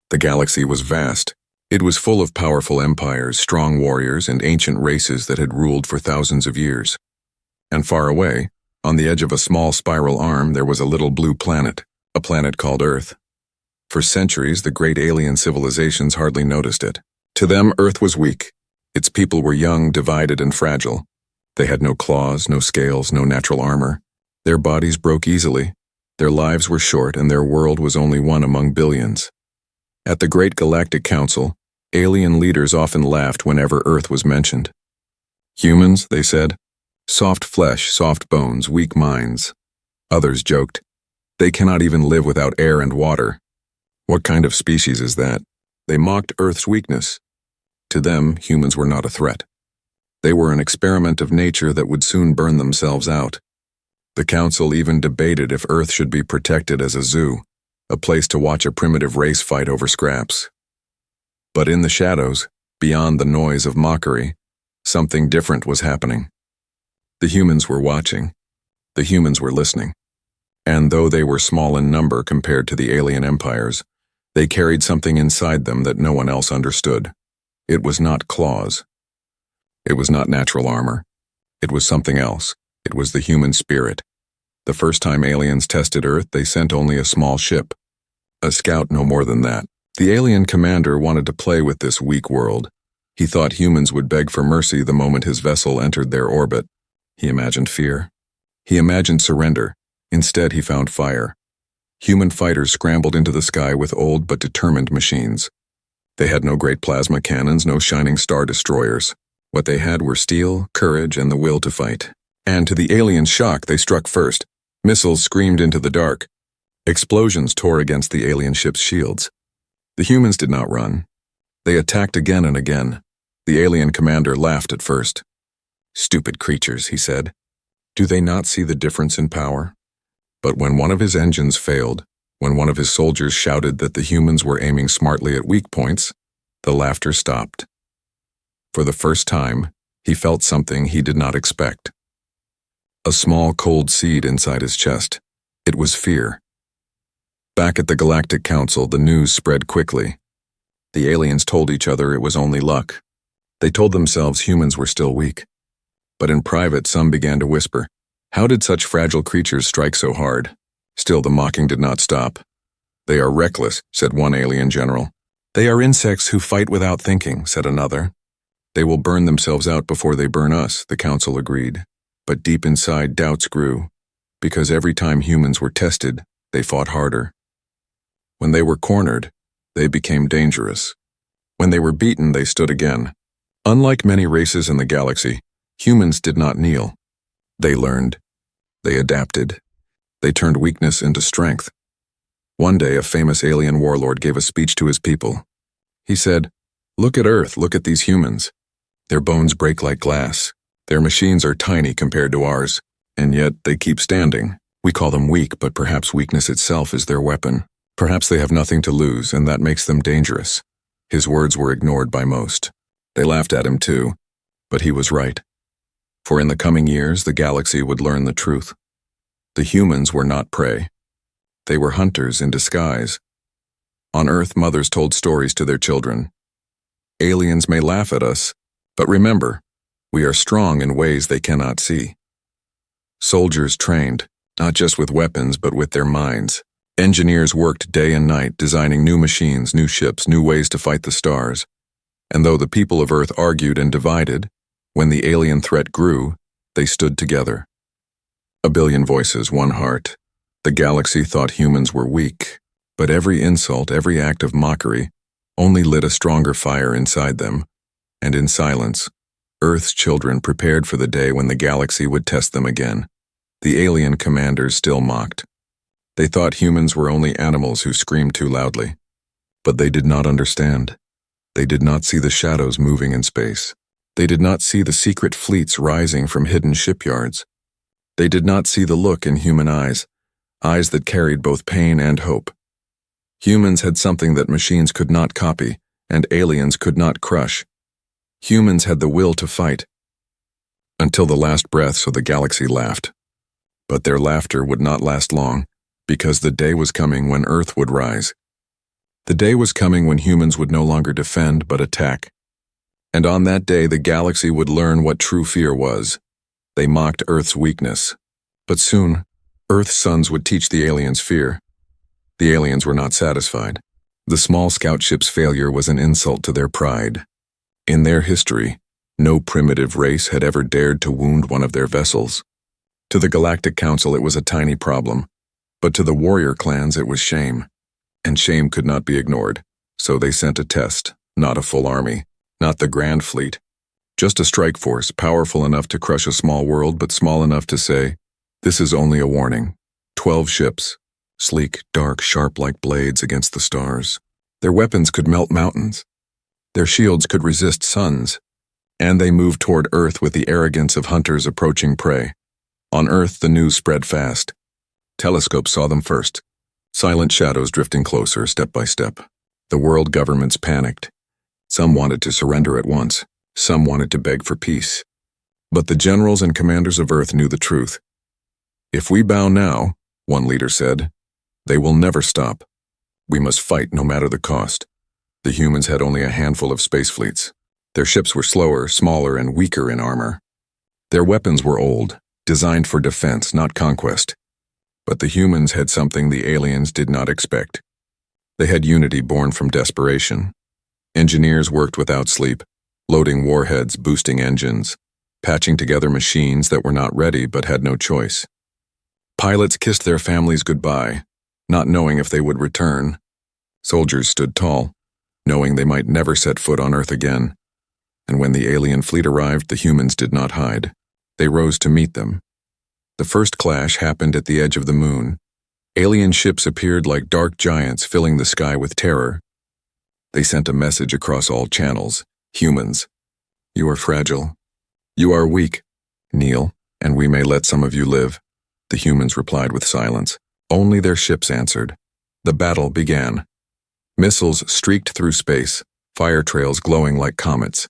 The galaxy was vast. It was full of powerful empires, strong warriors, and ancient races that had ruled for thousands of years. And far away, on the edge of a small spiral arm, there was a little blue planet, a planet called Earth. For centuries, the great alien civilizations hardly noticed it. To them, Earth was weak. Its people were young, divided, and fragile. They had no claws, no scales, no natural armor. Their bodies broke easily. Their lives were short, and their world was only one among billions. At the Great Galactic Council, alien leaders often laughed whenever Earth was mentioned. Humans, they said, soft flesh, soft bones, weak minds. Others joked, they cannot even live without air and water. What kind of species is that? They mocked Earth's weakness. To them, humans were not a threat. They were an experiment of nature that would soon burn themselves out. The council even debated if Earth should be protected as a zoo, a place to watch a primitive race fight over scraps. But in the shadows, beyond the noise of mockery, something different was happening. The humans were watching. The humans were listening. And though they were small in number compared to the alien empires, they carried something inside them that no one else understood. It was not claws. It was not natural armor. It was something else. It was the human spirit. The first time aliens tested Earth, they sent only a small ship. A scout, no more than that. The alien commander wanted to play with this weak world. He thought humans would beg for mercy the moment his vessel entered their orbit. He imagined fear. He imagined surrender. Instead, he found fire. Human fighters scrambled into the sky with old but determined machines. They had no great plasma cannons, no shining star destroyers. What they had were steel, courage, and the will to fight. And to the aliens' shock, they struck first. Missiles screamed into the dark. Explosions tore against the alien ship's shields. The humans did not run. They attacked again and again. The alien commander laughed at first. Stupid creatures, he said. Do they not see the difference in power? But when one of his engines failed, when one of his soldiers shouted that the humans were aiming smartly at weak points, the laughter stopped. For the first time, he felt something he did not expect. A small cold seed inside his chest. It was fear. Back at the Galactic Council, the news spread quickly. The aliens told each other it was only luck. They told themselves humans were still weak. But in private, some began to whisper, how did such fragile creatures strike so hard? Still, the mocking did not stop. They are reckless, said one alien general. They are insects who fight without thinking, said another. They will burn themselves out before they burn us, the council agreed. But deep inside, doubts grew, because every time humans were tested, they fought harder. When they were cornered, they became dangerous. When they were beaten, they stood again. Unlike many races in the galaxy, humans did not kneel. They learned. They adapted. They turned weakness into strength. One day, a famous alien warlord gave a speech to his people. He said, look at Earth, look at these humans. Their bones break like glass. Their machines are tiny compared to ours, and yet they keep standing. We call them weak, but perhaps weakness itself is their weapon. Perhaps they have nothing to lose, and that makes them dangerous. His words were ignored by most. They laughed at him too, but he was right. For in the coming years, the galaxy would learn the truth. The humans were not prey. They were hunters in disguise. On Earth, mothers told stories to their children. Aliens may laugh at us, but remember, we are strong in ways they cannot see. Soldiers trained, not just with weapons, but with their minds. Engineers worked day and night, designing new machines, new ships, new ways to fight the stars. And though the people of Earth argued and divided, when the alien threat grew, they stood together. A billion voices, one heart. The galaxy thought humans were weak, but every insult, every act of mockery, only lit a stronger fire inside them. And in silence, Earth's children prepared for the day when the galaxy would test them again. The alien commanders still mocked. They thought humans were only animals who screamed too loudly. But they did not understand. They did not see the shadows moving in space. They did not see the secret fleets rising from hidden shipyards. They did not see the look in human eyes that carried both pain and hope. Humans had something that machines could not copy, and aliens could not crush. Humans had the will to fight. Until the last breath, so the galaxy laughed. But their laughter would not last long, because the day was coming when Earth would rise. The day was coming when humans would no longer defend but attack. And on that day, the galaxy would learn what true fear was. They mocked Earth's weakness. But soon, Earth's sons would teach the aliens fear. The aliens were not satisfied. The small scout ship's failure was an insult to their pride. In their history, no primitive race had ever dared to wound one of their vessels. To the Galactic Council, it was a tiny problem. But to the warrior clans, it was shame. And shame could not be ignored. So they sent a test, not a full army, not the Grand Fleet. Just a strike force, powerful enough to crush a small world, but small enough to say, "This is only a warning." 12 ships, sleek, dark, sharp like blades against the stars. Their weapons could melt mountains. Their shields could resist suns. And they moved toward Earth with the arrogance of hunters approaching prey. On Earth, the news spread fast. Telescopes saw them first. Silent shadows drifting closer, step by step. The world governments panicked. Some wanted to surrender at once. Some wanted to beg for peace. But the generals and commanders of Earth knew the truth. "If we bow now," one leader said, "they will never stop. We must fight no matter the cost." The humans had only a handful of space fleets. Their ships were slower, smaller, and weaker in armor. Their weapons were old, designed for defense, not conquest. But the humans had something the aliens did not expect. They had unity born from desperation. Engineers worked without sleep, loading warheads, boosting engines, patching together machines that were not ready but had no choice. Pilots kissed their families goodbye, not knowing if they would return. Soldiers stood tall, knowing they might never set foot on Earth again. And when the alien fleet arrived, the humans did not hide. They rose to meet them. The first clash happened at the edge of the moon. Alien ships appeared like dark giants filling the sky with terror. They sent a message across all channels. "Humans, you are fragile. You are weak. Kneel, and we may let some of you live." The humans replied with silence. Only their ships answered. The battle began. Missiles streaked through space, fire trails glowing like comets.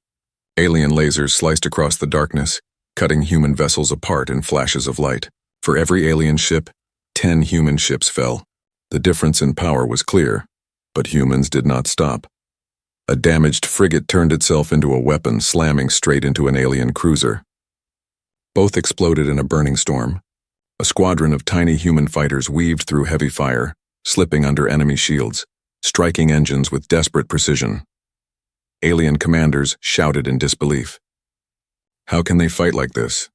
Alien lasers sliced across the darkness, cutting human vessels apart in flashes of light. For every alien ship, 10 human ships fell. The difference in power was clear, but humans did not stop. A damaged frigate turned itself into a weapon, slamming straight into an alien cruiser. Both exploded in a burning storm. A squadron of tiny human fighters weaved through heavy fire, slipping under enemy shields, striking engines with desperate precision. Alien commanders shouted in disbelief. How can they fight like this?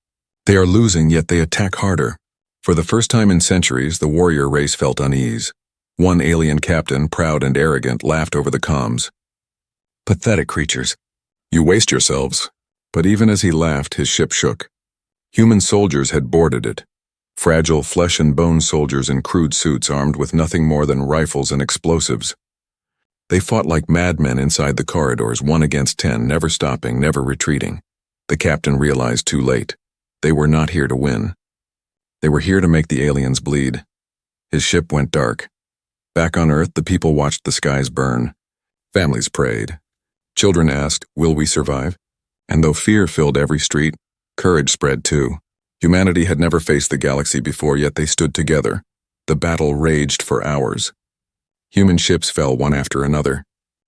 They are losing, yet they attack harder. For the first time in centuries, the warrior race felt unease. One alien captain, proud and arrogant, laughed over the comms. "Pathetic creatures. You waste yourselves." But even as he laughed, his ship shook. Human soldiers had boarded it. Fragile flesh and bone soldiers in crude suits armed with nothing more than rifles and explosives. They fought like madmen inside the corridors, 1 against 10, never stopping, never retreating. The captain realized too late. They were not here to win. They were here to make the aliens bleed. His ship went dark. Back on Earth, the people watched the skies burn. Families prayed. Children asked, "Will we survive?" And though fear filled every street, courage spread too. Humanity had never faced the galaxy before, yet they stood together. The battle raged for hours. Human ships fell one after another.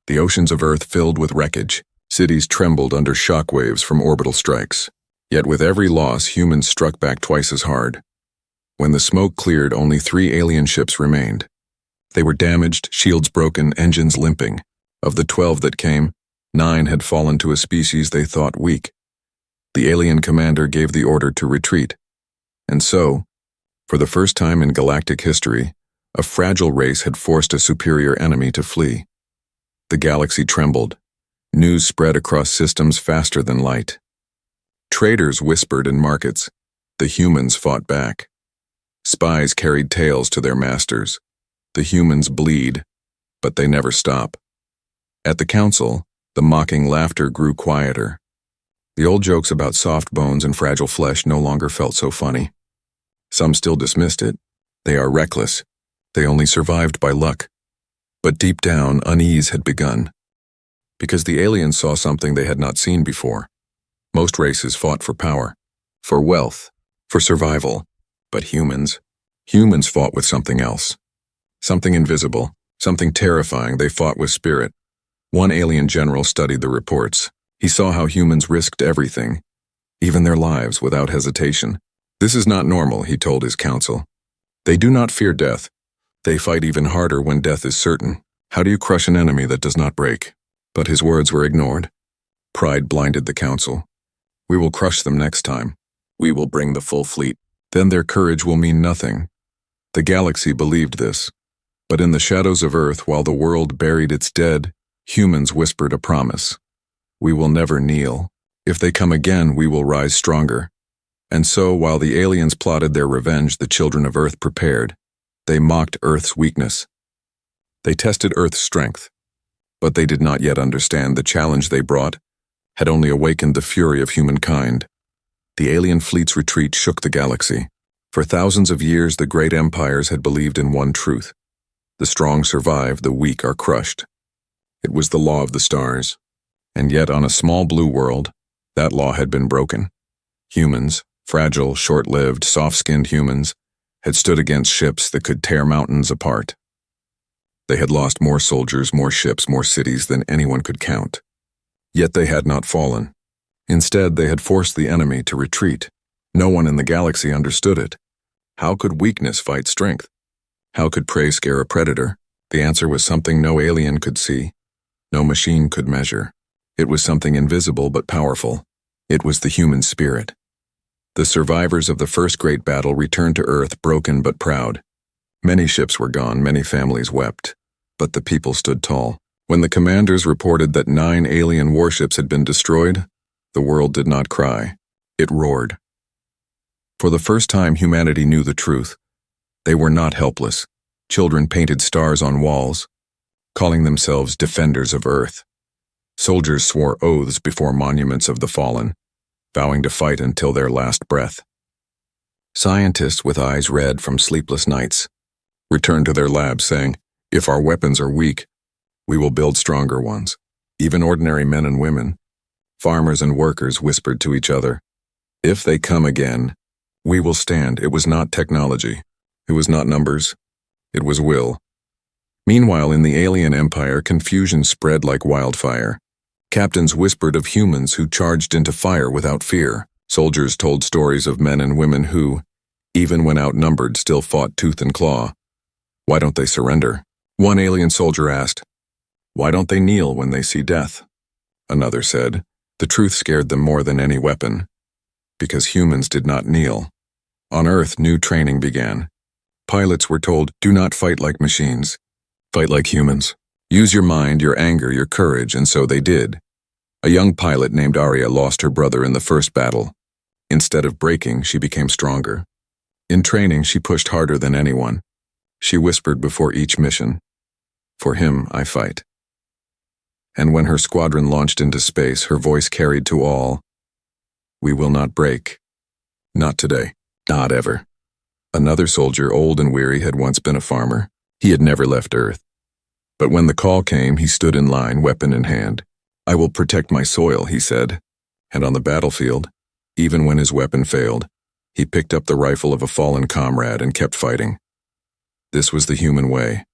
The oceans of Earth filled with wreckage. Cities trembled under shockwaves from orbital strikes. Yet with every loss, humans struck back twice as hard. When the smoke cleared, only 3 alien ships remained. They were damaged, shields broken, engines limping. Of the 12 that came, 9 had fallen to a species they thought weak. The alien commander gave the order to retreat. And so, for the first time in galactic history, a fragile race had forced a superior enemy to flee. The galaxy trembled. News spread across systems faster than light. Traders whispered in markets. The humans fought back. Spies carried tales to their masters. The humans bleed, but they never stop. At the council, the mocking laughter grew quieter. The old jokes about soft bones and fragile flesh no longer felt so funny. Some still dismissed it. They are reckless. They only survived by luck. But deep down, unease had begun. Because the aliens saw something they had not seen before. Most races fought for power, for wealth, for survival. But humans fought with something else. Something invisible, Something terrifying, they fought with spirit. One alien general studied the reports. He saw how humans risked everything, even their lives, without hesitation. This is not normal, he told his council. They do not fear death. They fight even harder when death is certain. How do you crush an enemy that does not break? But his words were ignored. Pride blinded the council. We will crush them next time. We will bring the full fleet. Then their courage will mean nothing. The galaxy believed this. But in the shadows of Earth, while the world buried its dead, humans whispered a promise. We will never kneel. If they come again, we will rise stronger. And so, while the aliens plotted their revenge, the children of Earth prepared. They mocked Earth's weakness. They tested Earth's strength. But they did not yet understand the challenge they brought had only awakened the fury of humankind. The alien fleet's retreat shook the galaxy. For thousands of years, the great empires had believed in one truth. The strong survive, the weak are crushed. It was the law of the stars. And yet, on a small blue world, that law had been broken. Humans, fragile, short-lived, soft-skinned humans, had stood against ships that could tear mountains apart. They had lost more soldiers, more ships, more cities than anyone could count. Yet they had not fallen. Instead, they had forced the enemy to retreat. No one in the galaxy understood it. How could weakness fight strength? How could prey scare a predator? The answer was something no alien could see, no machine could measure. It was something invisible but powerful. It was the human spirit. The survivors of the first great battle returned to Earth broken but proud. Many ships were gone, many families wept. But the people stood tall. When the commanders reported that 9 alien warships had been destroyed, the world did not cry. It roared. For the first time, humanity knew the truth. They were not helpless. Children painted stars on walls, calling themselves defenders of Earth. Soldiers swore oaths before monuments of the fallen, vowing to fight until their last breath. Scientists with eyes red from sleepless nights returned to their labs saying, if our weapons are weak, we will build stronger ones. Even ordinary men and women, farmers and workers whispered to each other, if they come again, we will stand. It was not technology. It was not numbers. It was will. Meanwhile, in the alien empire, confusion spread like wildfire. Captains whispered of humans who charged into fire without fear. Soldiers told stories of men and women who, even when outnumbered, still fought tooth and claw. Why don't they surrender? One alien soldier asked, why don't they kneel when they see death? Another said, the truth scared them more than any weapon, because humans did not kneel. On Earth, new training began. Pilots were told, do not fight like machines. Fight like humans. Use your mind, your anger, your courage, and so they did. A young pilot named Arya lost her brother in the first battle. Instead of breaking, she became stronger. In training, she pushed harder than anyone. She whispered before each mission, for him, I fight. And when her squadron launched into space, her voice carried to all, we will not break. Not today. Not ever. Another soldier, old and weary, had once been a farmer. He had never left Earth. But when the call came, he stood in line, weapon in hand. I will protect my soil, he said. And on the battlefield, even when his weapon failed, he picked up the rifle of a fallen comrade and kept fighting. This was the human way.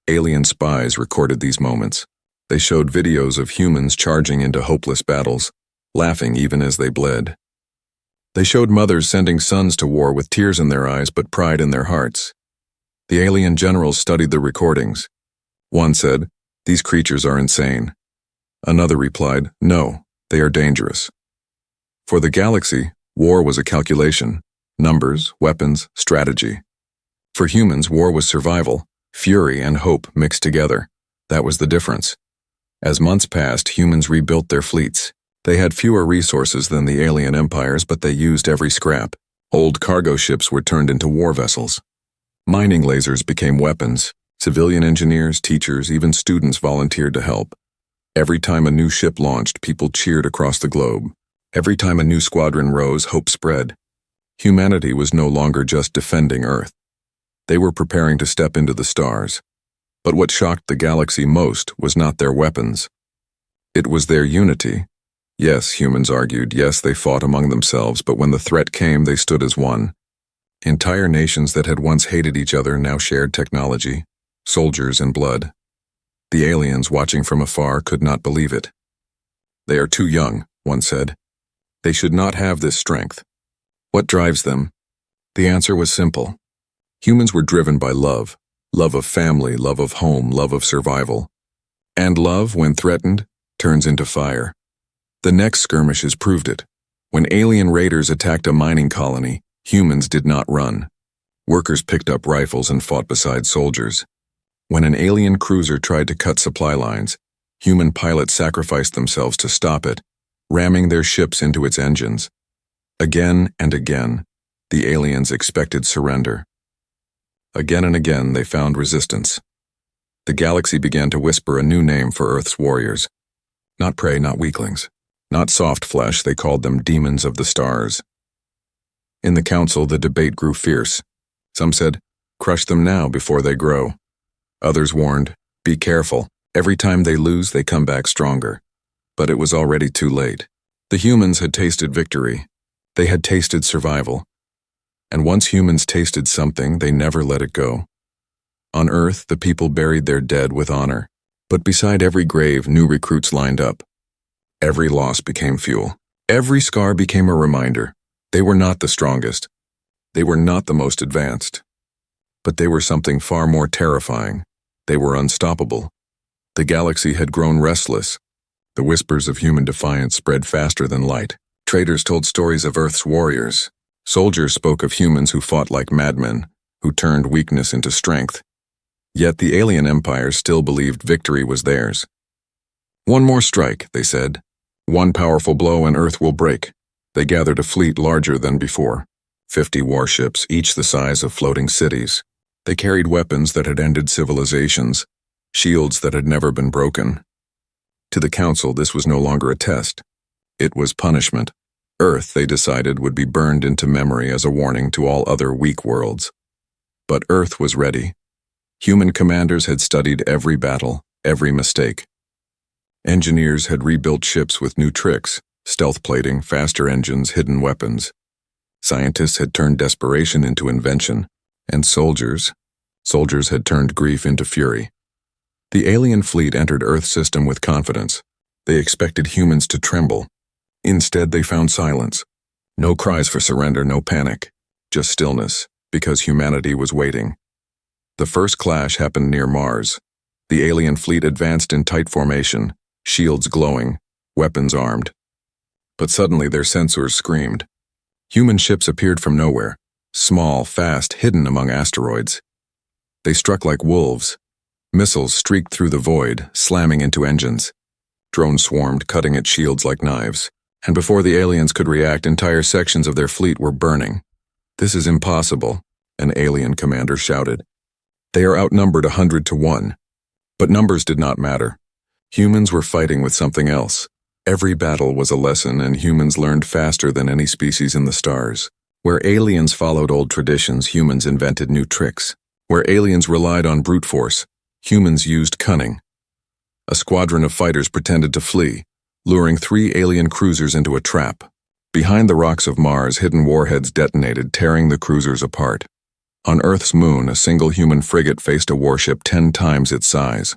Alien spies recorded these moments. They showed videos of humans charging into hopeless battles, laughing even as they bled. They showed mothers sending sons to war with tears in their eyes but pride in their hearts. The alien generals studied the recordings. One said, these creatures are insane. Another replied, no, they are dangerous. For the galaxy, war was a calculation, numbers, weapons, strategy. For humans, war was survival, fury and hope mixed together. That was the difference. As months passed, humans rebuilt their fleets. They had fewer resources than the alien empires, but they used every scrap. Old cargo ships were turned into war vessels. Mining lasers became weapons. Civilian engineers, teachers, even students volunteered to help. Every time a new ship launched, people cheered across the globe. Every time a new squadron rose, hope spread. Humanity was no longer just defending Earth. They were preparing to step into the stars. But what shocked the galaxy most was not their weapons. It was their unity. Yes, humans argued, yes, they fought among themselves, but when the threat came, they stood as one. Entire nations that had once hated each other now shared technology, soldiers and blood. The aliens, watching from afar, could not believe it. "They are too young," one said. "They should not have this strength." What drives them? The answer was simple. Humans were driven by love. Love of family, love of home, love of survival. And love, when threatened, turns into fire. The next skirmishes proved it. When alien raiders attacked a mining colony, humans did not run. Workers picked up rifles and fought beside soldiers. When an alien cruiser tried to cut supply lines, human pilots sacrificed themselves to stop it, ramming their ships into its engines. Again and again, the aliens expected surrender. Again and again, they found resistance. The galaxy began to whisper a new name for Earth's warriors. Not prey, not weaklings. Not soft flesh, they called them demons of the stars. In the council, the debate grew fierce. Some said, "Crush them now before they grow." Others warned, "Be careful. Every time they lose, they come back stronger." But it was already too late. The humans had tasted victory. They had tasted survival. And once humans tasted something, they never let it go. On Earth, the people buried their dead with honor. But beside every grave, new recruits lined up. Every loss became fuel. Every scar became a reminder. They were not the strongest. They were not the most advanced. But they were something far more terrifying. They were unstoppable. The galaxy had grown restless. The whispers of human defiance spread faster than light. Traders told stories of Earth's warriors. Soldiers spoke of humans who fought like madmen, who turned weakness into strength. Yet the alien empires still believed victory was theirs. "One more strike," they said. "One powerful blow and Earth will break." They gathered a fleet larger than before. 50 warships, each the size of floating cities. They carried weapons that had ended civilizations, shields that had never been broken. To the Council, this was no longer a test. It was punishment. Earth, they decided, would be burned into memory as a warning to all other weak worlds. But Earth was ready. Human commanders had studied every battle, every mistake. Engineers had rebuilt ships with new tricks, stealth plating, faster engines, hidden weapons. Scientists had turned desperation into invention, and soldiers had turned grief into fury. The alien fleet entered Earth's system with confidence. They expected humans to tremble. Instead, they found silence. No cries for surrender, no panic. Just stillness, because humanity was waiting. The first clash happened near Mars. The alien fleet advanced in tight formation, shields glowing, weapons armed. But suddenly their sensors screamed. Human ships appeared from nowhere, small, fast, hidden among asteroids. They struck like wolves. Missiles streaked through the void, slamming into engines. Drones swarmed, cutting at shields like knives. And before the aliens could react, entire sections of their fleet were burning. "This is impossible," an alien commander shouted. "They are outnumbered 100 to 1. But numbers did not matter. Humans were fighting with something else. Every battle was a lesson, and humans learned faster than any species in the stars. Where aliens followed old traditions, humans invented new tricks. Where aliens relied on brute force, humans used cunning. A squadron of fighters pretended to flee, luring 3 alien cruisers into a trap. Behind the rocks of Mars, hidden warheads detonated, tearing the cruisers apart. On Earth's moon, a single human frigate faced a warship 10 times its size.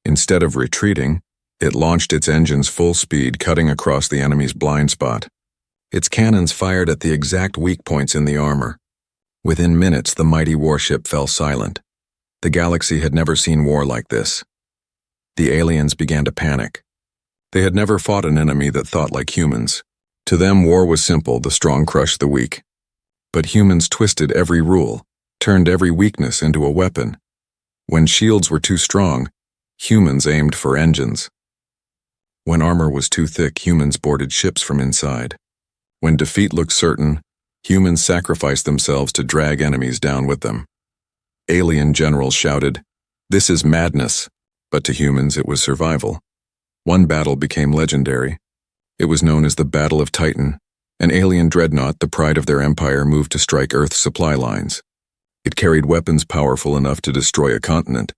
Instead of retreating, it launched its engines full speed, cutting across the enemy's blind spot. Its cannons fired at the exact weak points in the armor. Within minutes, the mighty warship fell silent. The galaxy had never seen war like this. The aliens began to panic. They had never fought an enemy that thought like humans. To them, war was simple: the strong crushed the weak. But humans twisted every rule, turned every weakness into a weapon. When shields were too strong, humans aimed for engines. When armor was too thick, humans boarded ships from inside. When defeat looked certain, humans sacrificed themselves to drag enemies down with them. Alien generals shouted, "This is madness," but to humans it was survival. One battle became legendary. It was known as the Battle of Titan. An alien dreadnought, the pride of their empire, moved to strike Earth's supply lines. It carried weapons powerful enough to destroy a continent.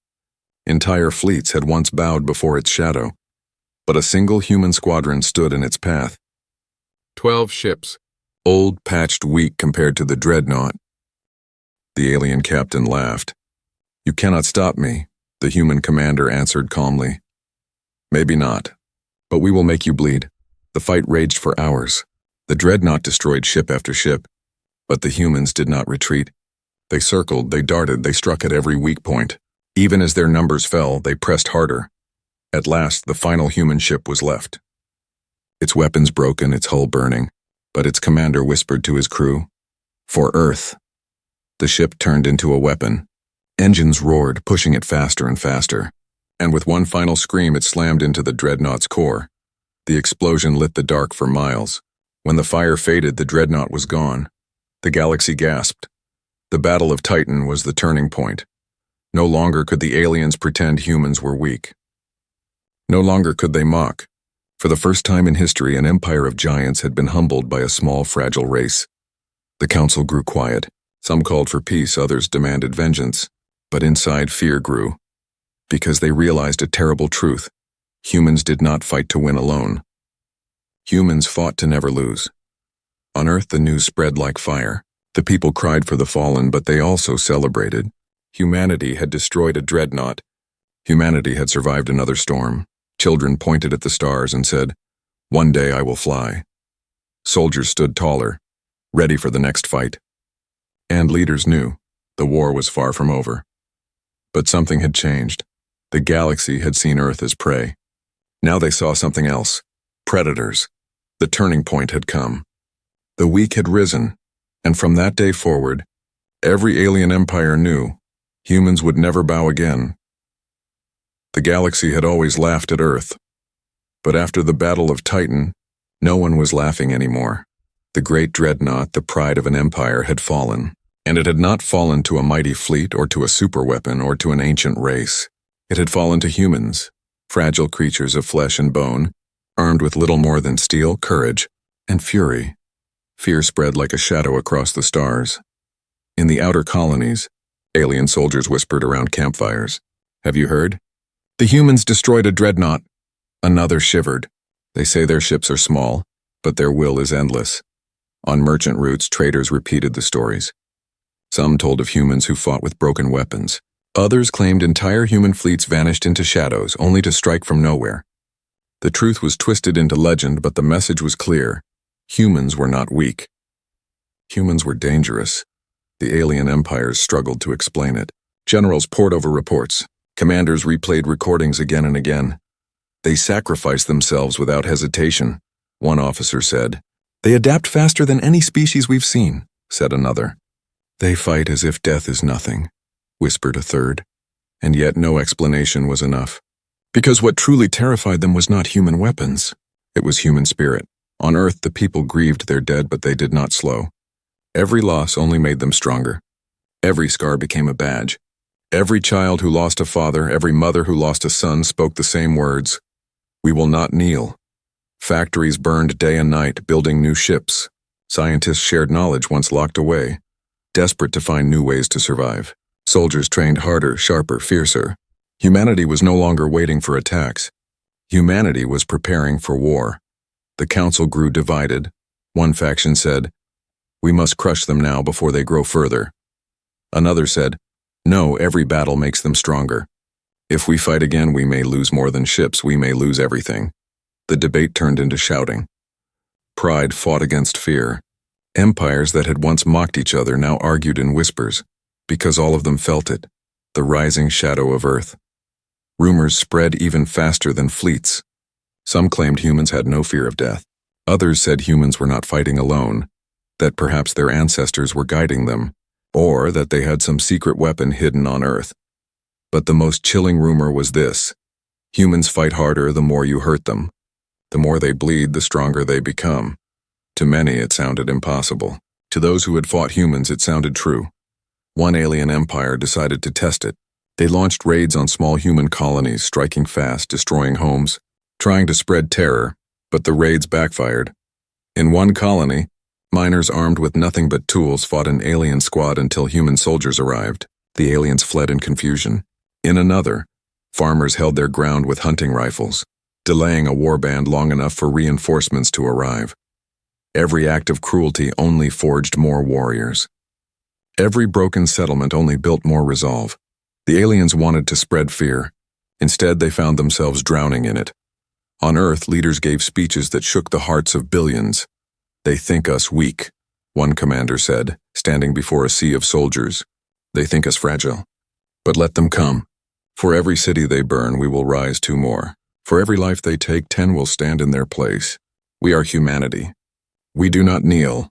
Entire fleets had once bowed before its shadow, but a single human squadron stood in its path. 12 ships, old, patched, weak compared to the dreadnought. The alien captain laughed. "You cannot stop me," the human commander answered calmly. "Maybe not, but we will make you bleed." The fight raged for hours. The dreadnought destroyed ship after ship, but the humans did not retreat. They circled, they darted, they struck at every weak point. Even as their numbers fell, they pressed harder. At last, the final human ship was left. Its weapons broken, its hull burning, but its commander whispered to his crew, "For Earth." The ship turned into a weapon. Engines roared, pushing it faster and faster, and with one final scream it slammed into the dreadnought's core. The explosion lit the dark for miles. When the fire faded, the dreadnought was gone. The galaxy gasped. The Battle of Titan was the turning point. No longer could the aliens pretend humans were weak. No longer could they mock. For the first time in history, an empire of giants had been humbled by a small, fragile race. The council grew quiet. Some called for peace, others demanded vengeance. But inside, fear grew. Because they realized a terrible truth. Humans did not fight to win alone. Humans fought to never lose. On Earth, the news spread like fire. The people cried for the fallen, but they also celebrated. Humanity had destroyed a dreadnought. Humanity had survived another storm. Children pointed at the stars and said, "One day I will fly." Soldiers stood taller, ready for the next fight. And leaders knew the war was far from over. But something had changed. The galaxy had seen Earth as prey. Now they saw something else. Predators. The turning point had come. The weak had risen, and from that day forward, every alien empire knew humans would never bow again. The galaxy had always laughed at Earth, but after the Battle of Titan, no one was laughing anymore. The great dreadnought, the pride of an empire, had fallen, and it had not fallen to a mighty fleet or to a superweapon or to an ancient race. It had fallen to humans, fragile creatures of flesh and bone, armed with little more than steel, courage, and fury. Fear spread like a shadow across the stars. In the outer colonies, alien soldiers whispered around campfires. "Have you heard? The humans destroyed a dreadnought." Another shivered. "They say their ships are small, but their will is endless." On merchant routes, traders repeated the stories. Some told of humans who fought with broken weapons. Others claimed entire human fleets vanished into shadows, only to strike from nowhere. The truth was twisted into legend, but the message was clear. Humans were not weak. Humans were dangerous. The alien empires struggled to explain it. Generals pored over reports. Commanders replayed recordings again and again. "They sacrificed themselves without hesitation," one officer said. "They adapt faster than any species we've seen," said another. "They fight as if death is nothing," whispered a third. And yet no explanation was enough. Because what truly terrified them was not human weapons. It was human spirit. On Earth, the people grieved their dead, but they did not slow. Every loss only made them stronger. Every scar became a badge. Every child who lost a father, every mother who lost a son spoke the same words. "We will not kneel." Factories burned day and night, building new ships. Scientists shared knowledge once locked away, desperate to find new ways to survive. Soldiers trained harder, sharper, fiercer. Humanity was no longer waiting for attacks. Humanity was preparing for war. The council grew divided. One faction said, "We must crush them now before they grow further." Another said, "No, every battle makes them stronger. If we fight again, we may lose more than ships, we may lose everything." The debate turned into shouting. Pride fought against fear. Empires that had once mocked each other now argued in whispers, because all of them felt it, the rising shadow of Earth. Rumors spread even faster than fleets. Some claimed humans had no fear of death. Others said humans were not fighting alone, that perhaps their ancestors were guiding them, or that they had some secret weapon hidden on Earth. But the most chilling rumor was this: humans fight harder the more you hurt them. The more they bleed, the stronger they become. To many, it sounded impossible. To those who had fought humans, it sounded true. One alien empire decided to test it. They launched raids on small human colonies, striking fast, destroying homes, trying to spread terror, but the raids backfired. In one colony, miners armed with nothing but tools fought an alien squad until human soldiers arrived. The aliens fled in confusion. In another, farmers held their ground with hunting rifles, delaying a warband long enough for reinforcements to arrive. Every act of cruelty only forged more warriors. Every broken settlement only built more resolve. The aliens wanted to spread fear. Instead, they found themselves drowning in it. On Earth, leaders gave speeches that shook the hearts of billions. "They think us weak," one commander said, standing before a sea of soldiers. "They think us fragile. But let them come. For every city they burn, we will rise 2 more. For every life they take, 10 will stand in their place. We are humanity. We do not kneel.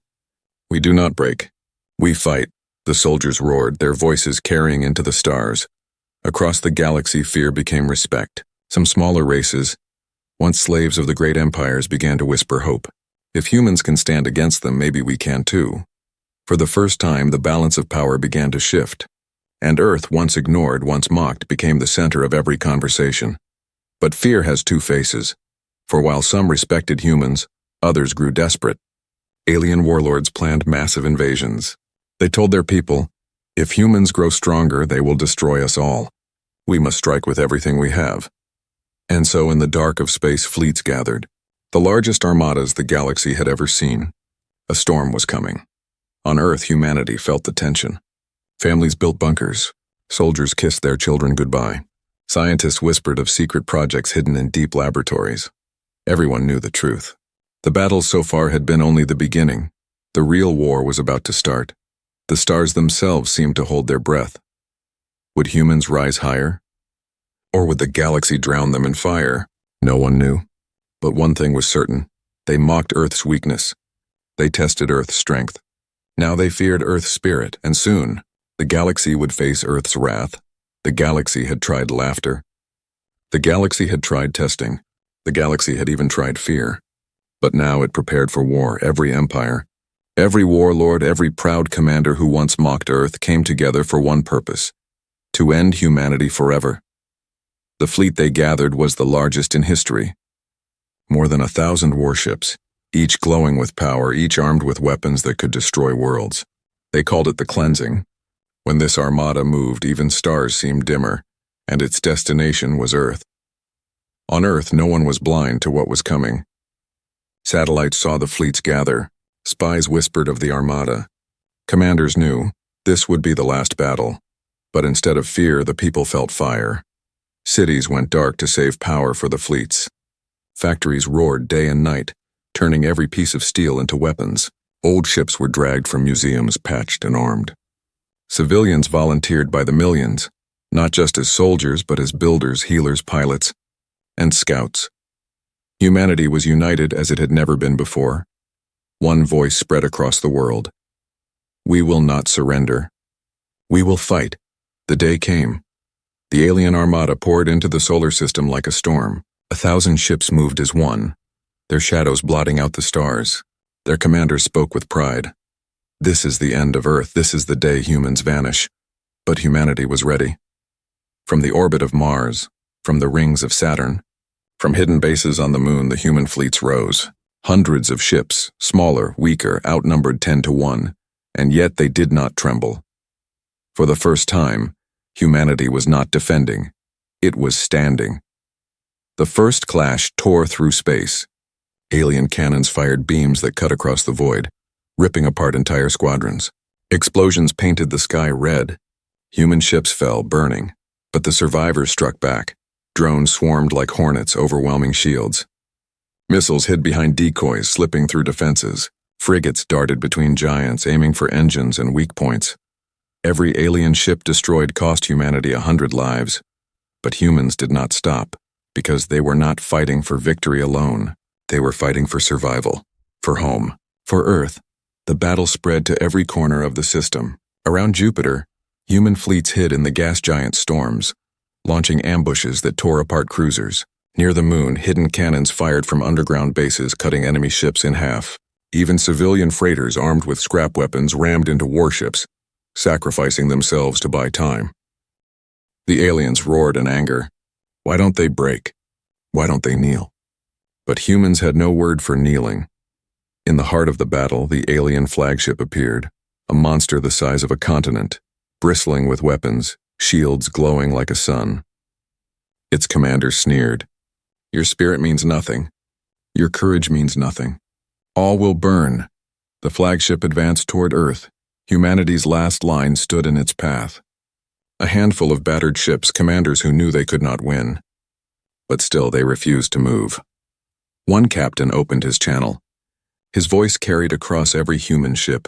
We do not break. We fight." The soldiers roared, their voices carrying into the stars. Across the galaxy, fear became respect. Some smaller races, once slaves of the great empires, began to whisper hope. If humans can stand against them, maybe we can too. For the first time, the balance of power began to shift. And Earth, once ignored, once mocked, became the center of every conversation. But fear has 2 faces. For while some respected humans, others grew desperate. Alien warlords planned massive invasions. They told their people, "If humans grow stronger, they will destroy us all. We must strike with everything we have." And so in the dark of space, fleets gathered, the largest armadas the galaxy had ever seen. A storm was coming. On Earth, humanity felt the tension. Families built bunkers. Soldiers kissed their children goodbye. Scientists whispered of secret projects hidden in deep laboratories. Everyone knew the truth. The battles so far had been only the beginning. The real war was about to start. The stars themselves seemed to hold their breath. Would humans rise higher? Or would the galaxy drown them in fire? No one knew. But one thing was certain. They mocked Earth's weakness. They tested Earth's strength. Now they feared Earth's spirit, and soon, the galaxy would face Earth's wrath. The galaxy had tried laughter. The galaxy had tried testing. The galaxy had even tried fear. But now it prepared for war. Every empire, every warlord, every proud commander who once mocked Earth came together for one purpose: to end humanity forever. The fleet they gathered was the largest in history. More than 1,000 warships, each glowing with power, each armed with weapons that could destroy worlds. They called it the cleansing. When this armada moved, even stars seemed dimmer, and its destination was Earth. On Earth, no one was blind to what was coming. Satellites saw the fleets gather. Spies whispered of the armada. Commanders knew this would be the last battle. But instead of fear, the people felt fire. Cities went dark to save power for the fleets. Factories roared day and night, turning every piece of steel into weapons. Old ships were dragged from museums, patched and armed. Civilians volunteered by the millions, not just as soldiers, but as builders, healers, pilots, and scouts. Humanity was united as it had never been before. One voice spread across the world. We will not surrender. We will fight. The day came. The alien armada poured into the solar system like a storm. 1,000 ships moved as one, their shadows blotting out the stars. Their commander spoke with pride. This is the end of Earth. This is the day humans vanish. But humanity was ready. From the orbit of Mars, from the rings of Saturn, from hidden bases on the moon, the human fleets rose. Hundreds of ships, smaller, weaker, outnumbered 10 to 1, and yet they did not tremble. For the first time, humanity was not defending. It was standing. The first clash tore through space. Alien cannons fired beams that cut across the void, ripping apart entire squadrons. Explosions painted the sky red. Human ships fell, burning, but the survivors struck back. Drones swarmed like hornets, overwhelming shields. Missiles hid behind decoys, slipping through defenses. Frigates darted between giants, aiming for engines and weak points. Every alien ship destroyed cost humanity 100 lives. But humans did not stop, because they were not fighting for victory alone. They were fighting for survival, for home, for Earth. The battle spread to every corner of the system. Around Jupiter, human fleets hid in the gas giant storms, launching ambushes that tore apart cruisers. Near the moon, hidden cannons fired from underground bases, cutting enemy ships in half. Even civilian freighters armed with scrap weapons rammed into warships, sacrificing themselves to buy time. The aliens roared in anger. Why don't they break? Why don't they kneel? But humans had no word for kneeling. In the heart of the battle, the alien flagship appeared, a monster the size of a continent, bristling with weapons, shields glowing like a sun. Its commander sneered. Your spirit means nothing. Your courage means nothing. All will burn. The flagship advanced toward Earth. Humanity's last line stood in its path. A handful of battered ships, commanders who knew they could not win. But still they refused to move. One captain opened his channel. His voice carried across every human ship.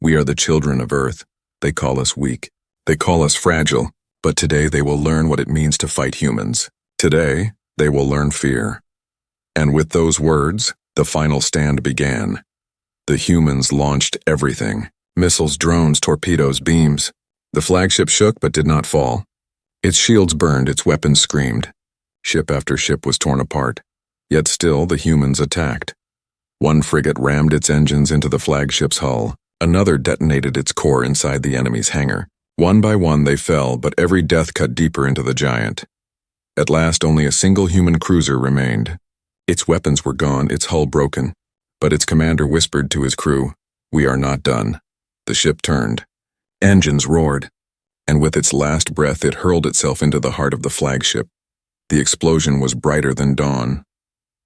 We are the children of Earth. They call us weak. They call us fragile. But today they will learn what it means to fight humans. Today, they will learn fear. And with those words, the final stand began. The humans launched everything. Missiles, drones, torpedoes, beams. The flagship shook but did not fall. Its shields burned, its weapons screamed. Ship after ship was torn apart. Yet still the humans attacked. One frigate rammed its engines into the flagship's hull. Another detonated its core inside the enemy's hangar. One by one they fell, but every death cut deeper into the giant. At last only a single human cruiser remained. Its weapons were gone, its hull broken. But its commander whispered to his crew, "We are not done." The ship turned. Engines roared. And with its last breath it hurled itself into the heart of the flagship. The explosion was brighter than dawn.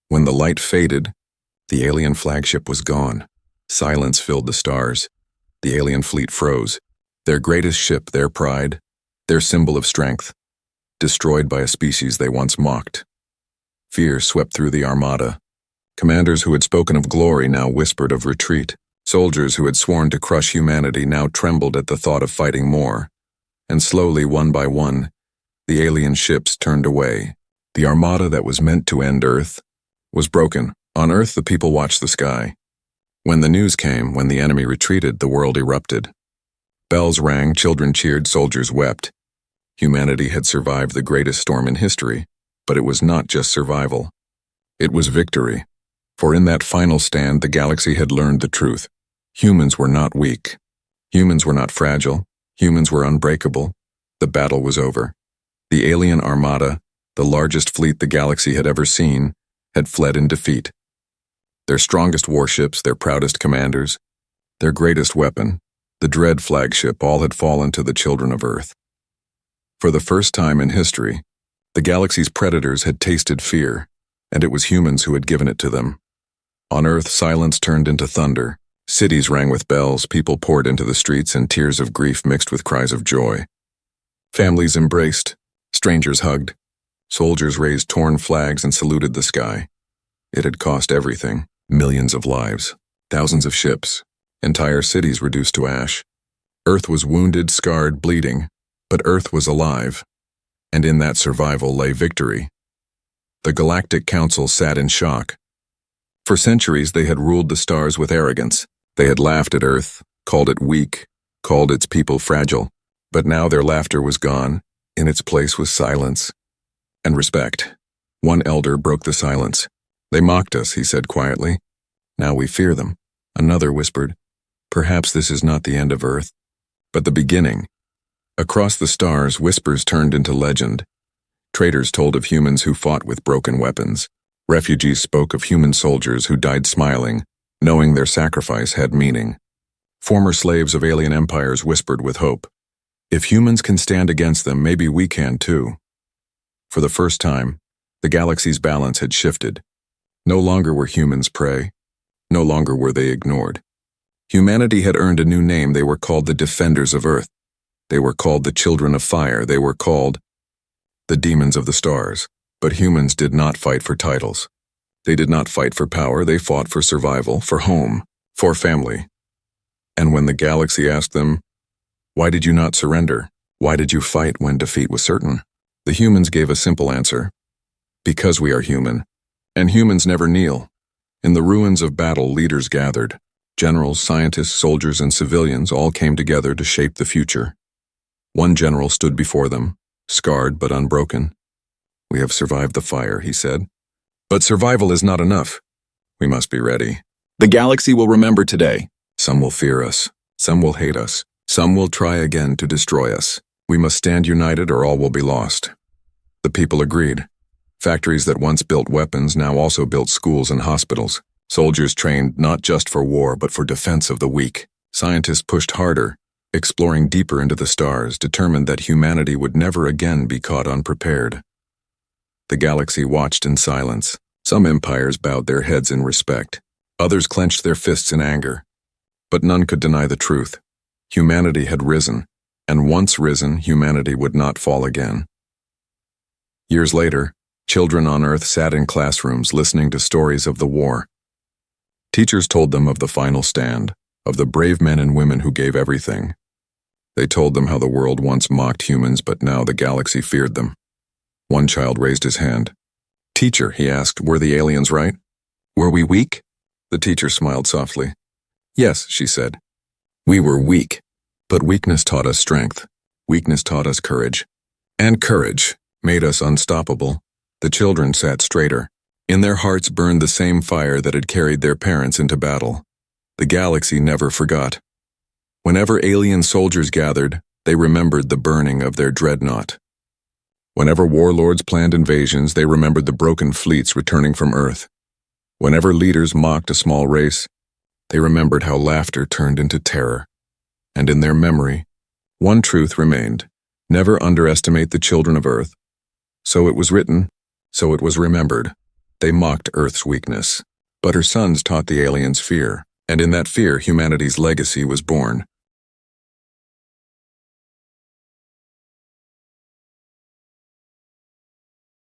When the light faded, the alien flagship was gone. Silence filled the stars. The alien fleet froze. Their greatest ship, their pride, their symbol of strength, destroyed by a species they once mocked. Fear swept through the armada. Commanders who had spoken of glory now whispered of retreat. Soldiers who had sworn to crush humanity now trembled at the thought of fighting more. And slowly, one by one, the alien ships turned away. The armada that was meant to end Earth was broken. On Earth, the people watched the sky. When the news came, when the enemy retreated, the world erupted. Bells rang, children cheered, soldiers wept. Humanity had survived the greatest storm in history, but it was not just survival. It was victory. For in that final stand, the galaxy had learned the truth. Humans were not weak. Humans were not fragile. Humans were unbreakable. The battle was over. The alien armada, the largest fleet the galaxy had ever seen, had fled in defeat. Their strongest warships, their proudest commanders, their greatest weapon, the dread flagship, all had fallen to the children of Earth. For the first time in history, the galaxy's predators had tasted fear, and it was humans who had given it to them. On Earth, silence turned into thunder. Cities rang with bells, people poured into the streets, and tears of grief mixed with cries of joy. Families embraced, strangers hugged, soldiers raised torn flags and saluted the sky. It had cost everything, millions of lives, thousands of ships, entire cities reduced to ash. Earth was wounded, scarred, bleeding, but Earth was alive, and in that survival lay victory. The Galactic Council sat in shock. For centuries they had ruled the stars with arrogance. They had laughed at Earth, called it weak, called its people fragile. But now their laughter was gone. In its place was silence and respect. One elder broke the silence. "They mocked us," he said quietly. "Now we fear them." Another whispered, "Perhaps this is not the end of Earth, but the beginning." Across the stars, whispers turned into legend. Traitors told of humans who fought with broken weapons. Refugees spoke of human soldiers who died smiling, knowing their sacrifice had meaning. Former slaves of alien empires whispered with hope, "If humans can stand against them, maybe we can too." For the first time, the galaxy's balance had shifted. No longer were humans prey. No longer were they ignored. Humanity had earned a new name. They were called the defenders of Earth. They were called the children of fire. They were called the demons of the stars. But humans did not fight for titles. They did not fight for power. They fought for survival, for home, for family. And when the galaxy asked them, "Why did you not surrender? Why did you fight when defeat was certain?" the humans gave a simple answer: "Because we are human, and humans never kneel." In the ruins of battle, leaders gathered. Generals, scientists, soldiers, and civilians all came together to shape the future. One general stood before them, scarred but unbroken. "We have survived the fire," he said. "But survival is not enough. We must be ready. The galaxy will remember today. Some will fear us. Some will hate us. Some will try again to destroy us. We must stand united or all will be lost." The people agreed. Factories that once built weapons now also built schools and hospitals. Soldiers trained not just for war but for defense of the weak. Scientists pushed harder, exploring deeper into the stars, determined that humanity would never again be caught unprepared. The galaxy watched in silence. Some empires bowed their heads in respect. Others clenched their fists in anger. But none could deny the truth. Humanity had risen, and once risen, humanity would not fall again. Years later, children on Earth sat in classrooms listening to stories of the war. Teachers told them of the final stand, of the brave men and women who gave everything. They told them how the world once mocked humans, but now the galaxy feared them. One child raised his hand. "Teacher," he asked, "were the aliens right? Were we weak?" The teacher smiled softly. "Yes," she said. "We were weak, but weakness taught us strength. Weakness taught us courage. And courage made us unstoppable." The children sat straighter. In their hearts burned the same fire that had carried their parents into battle. The galaxy never forgot. Whenever alien soldiers gathered, they remembered the burning of their dreadnought. Whenever warlords planned invasions, they remembered the broken fleets returning from Earth. Whenever leaders mocked a small race, they remembered how laughter turned into terror. And in their memory, one truth remained: never underestimate the children of Earth. So it was written, so it was remembered. They mocked Earth's weakness, but her sons taught the aliens fear, and in that fear humanity's legacy was born.